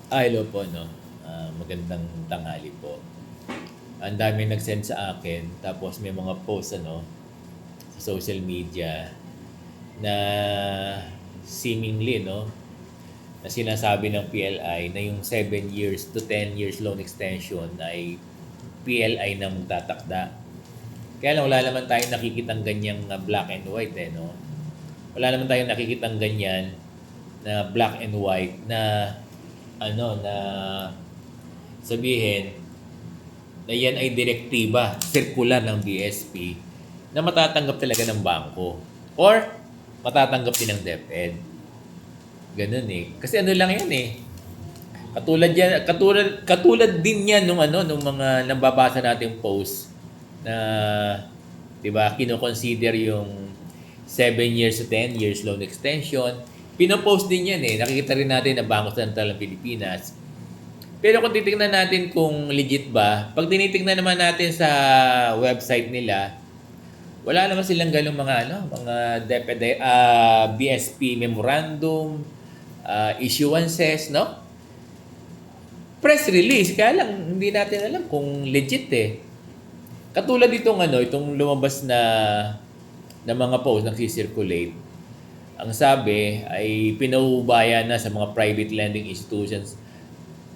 Hello po 'no, magandang tanghali po. Ang daming nag-send sa akin tapos may mga post ano, sa social media na seemingly 'no, na sinasabi ng PLI na yung 7 years to 10 years loan extension ay PLI na magtatakda. Kaya lang wala naman tayong nakikitang ganyang black and white, eh, 'no? Wala naman tayong nakikitang ganyan na black and white na ano, na sabihin na yan ay direktiba, circular ng BSP na matatanggap talaga ng bangko or matatanggap din ng DepEd. Ganun eh. Kasi ano lang yan eh. Katulad din yan nung mga nababasa nating post na 'di ba, kino-consider yung 7 years to 10 years loan extension. Pino-post din yan eh. Nakikita rin natin na Bangko Sentral ng Pilipinas. Pero kung titingnan natin kung legit ba, pag tinitingnan naman natin sa website nila, wala naman silang ganung mga DepEd, BSP memorandum, issuances, no? Press release, kaya lang hindi natin alam kung legit eh. Katulad itong lumabas na mga post nagsi-circulate. Ang sabi ay pinaubaya na sa mga private lending institutions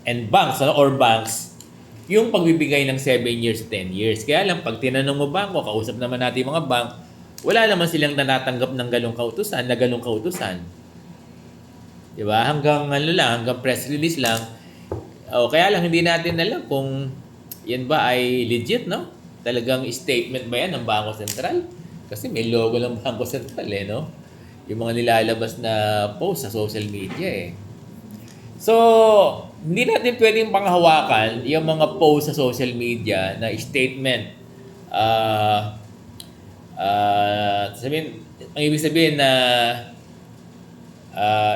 and banks or banks yung pagbibigay ng 7 years to 10 years. Kaya lang, pag tinanong mo bangko, kausap naman natin mga bank, wala naman silang natatanggap ng ganong kautusan. Diba? Hanggang press release lang. Kaya lang, hindi natin alam kung yan ba ay legit, no? Talagang statement ba yan ng Bangko Sentral? Kasi may logo ng Bangko Sentral, eh, no? Yung mga nilalabas na post sa social media, eh. So, hindi natin pwedeng panghawakan yung mga post sa social media na statement. Ang ibig sabihin na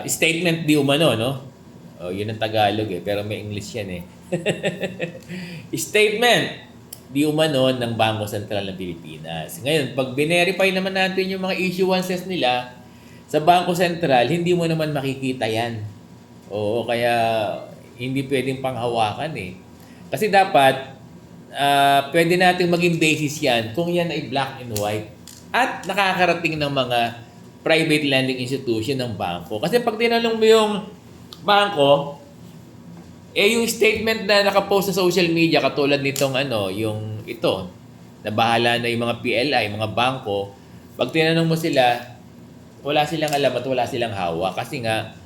statement di umano, no? Yun ang Tagalog eh, pero may English yan eh. Statement di umano ng Bangko Sentral ng Pilipinas. Ngayon, pag binerify naman natin yung mga issuances nila sa Bangko Sentral, hindi mo naman makikita yan. Kaya hindi pwedeng panghawakan eh. Kasi dapat, pwede natin maging basis yan kung yan ay black and white at nakakarating ng mga private lending institution ng bangko. Kasi pag tinanong mo yung bangko, yung statement na nakapost sa social media katulad nitong yung ito, na bahala na yung mga PLI, mga bangko, pag tinanong mo sila, wala silang alam at wala silang hawak kasi nga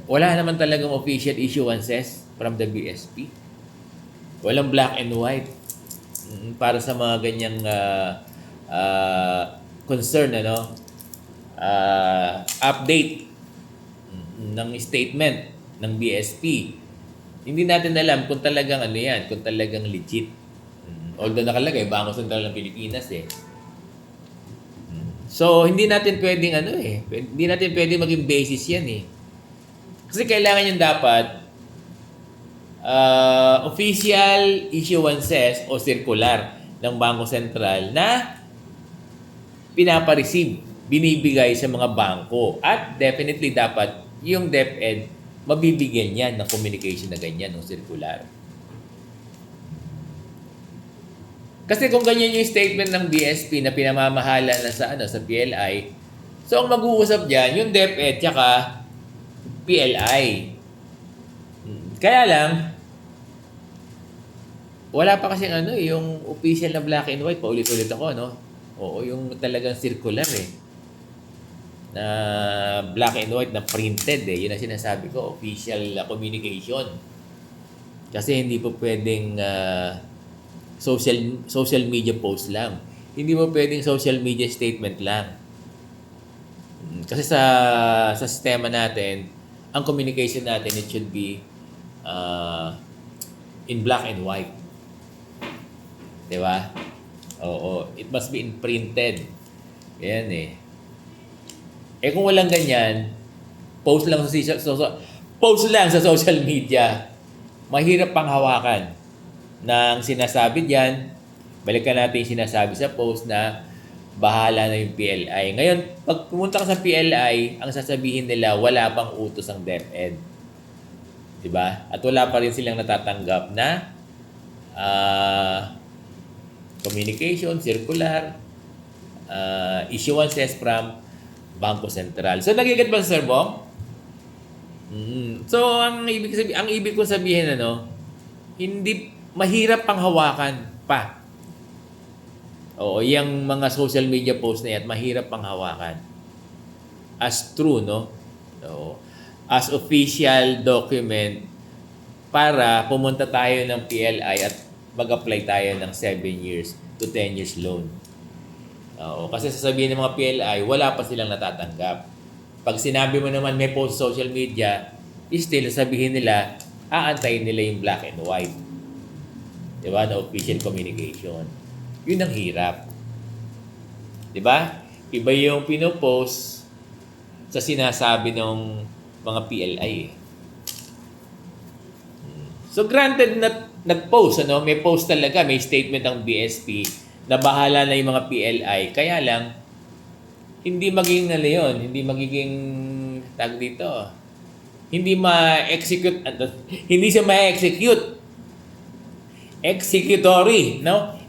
wala naman talagang official issuances from the BSP. Walang black and white para sa mga ganyang concern, update ng statement ng BSP. Hindi natin alam kung talagang kung talagang legit. Although nakalagay, Bangko Sentral ng Pilipinas eh. So, hindi natin pwedeng maging basis yan eh. Kasi kailangan yung dapat official issuances o circular ng Bangko Sentral na pinapareceive, binibigay sa mga bangko. At definitely dapat yung DepEd mabibigyan yan ng communication na ganyan, ng circular. Kasi kung ganyan yung statement ng BSP na pinamamahala na sa PLI, so ang mag-uusap diyan yung DepEd tsaka PLI. Kaya lang wala pa kasi yung official na black and white, paulit-ulit ako, no? Yung talagang circular eh. Na black and white na printed eh. Yun ang sinasabi ko, official communication. Kasi hindi po pwedeng social media post lang. Hindi mo pwedeng social media statement lang. Kasi sa sistema natin, ang communication natin, it should be in black and white. Diba? It must be printed. Yan eh. Kung walang ganyan, post lang sa social media, mahirap pang hawakan ng sinasabi diyan. Balikan natin yung sinasabi sa post na bahala na yung PLI. Ngayon, pag pumunta ka sa PLI, ang sasabihin nila, wala pang utos ang DepEd. Diba? At wala pa rin silang natatanggap na communication, circular, issuances from Bangko Sentral. So, nagigat ba Sir Bong? So, ang ibig ko sabihin, hindi mahirap pang hawakan pa. Oo, yung mga social media post na yan, mahirap pang hawakan. As true, no? Oo. As official document para pumunta tayo ng PLI at mag-apply tayo ng 7 years to 10 years loan. Oo, kasi sasabihin ng mga PLI, wala pa silang natatanggap. Pag sinabi mo naman may post sa social media, still sabihin nila, aantayin nila yung black and white. Diba? Na official communication. Yun ang hirap. Diba? Iba yung pinopost sa sinasabi ng mga PLI eh. So granted na nag-post, may post talaga, may statement ang BSP na bahala na yung mga PLI. Kaya lang, hindi magiging hindi magiging tag dito. Hindi ma-execute, hindi siya ma-execute. Executory, no?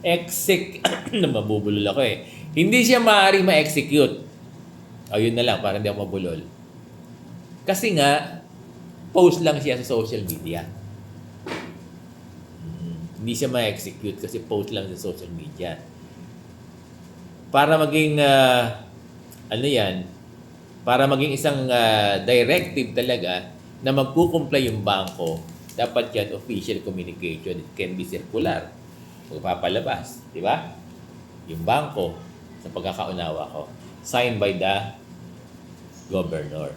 Mabubulol ako eh. Hindi siya maaaring ma-execute. Ayun na lang, para hindi ako mabulol. Kasi nga, post lang siya sa social media. Hindi siya ma-execute kasi post lang sa social media. Para maging, para maging isang directive talaga na magkukumply yung bangko, dapat yan official communication. It can be circular. Magpapalabas. Di ba? Yung bangko, sa pagkakaunawa ko, signed by the governor.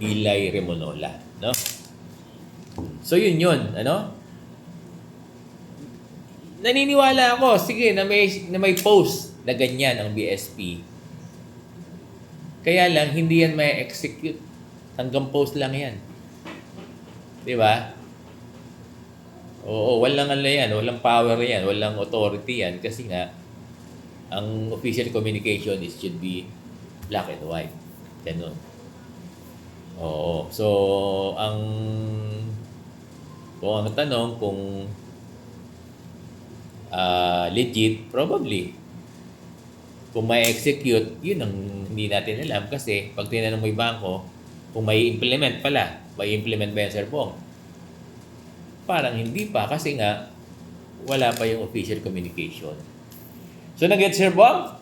Ilay Remonola. No? So, yun. Naniniwala ako, sige, na may post na ganyan ang BSP. Kaya lang, hindi yan may execute. Hanggang post lang yan. Di ba? Oo, walang walang power yan, walang authority yan. Kasi nga, ang official communication should be black and white. Ganun. Oo. So, kung ang tanong, kung legit, probably. Kung may execute, yun ang hindi natin alam kasi pag tinanong mo yung bangko, kung may implement pala, may implement ba yan, Sir Bong? Parang hindi pa kasi nga wala pa yung official communication. So, nag-get Sir Bong?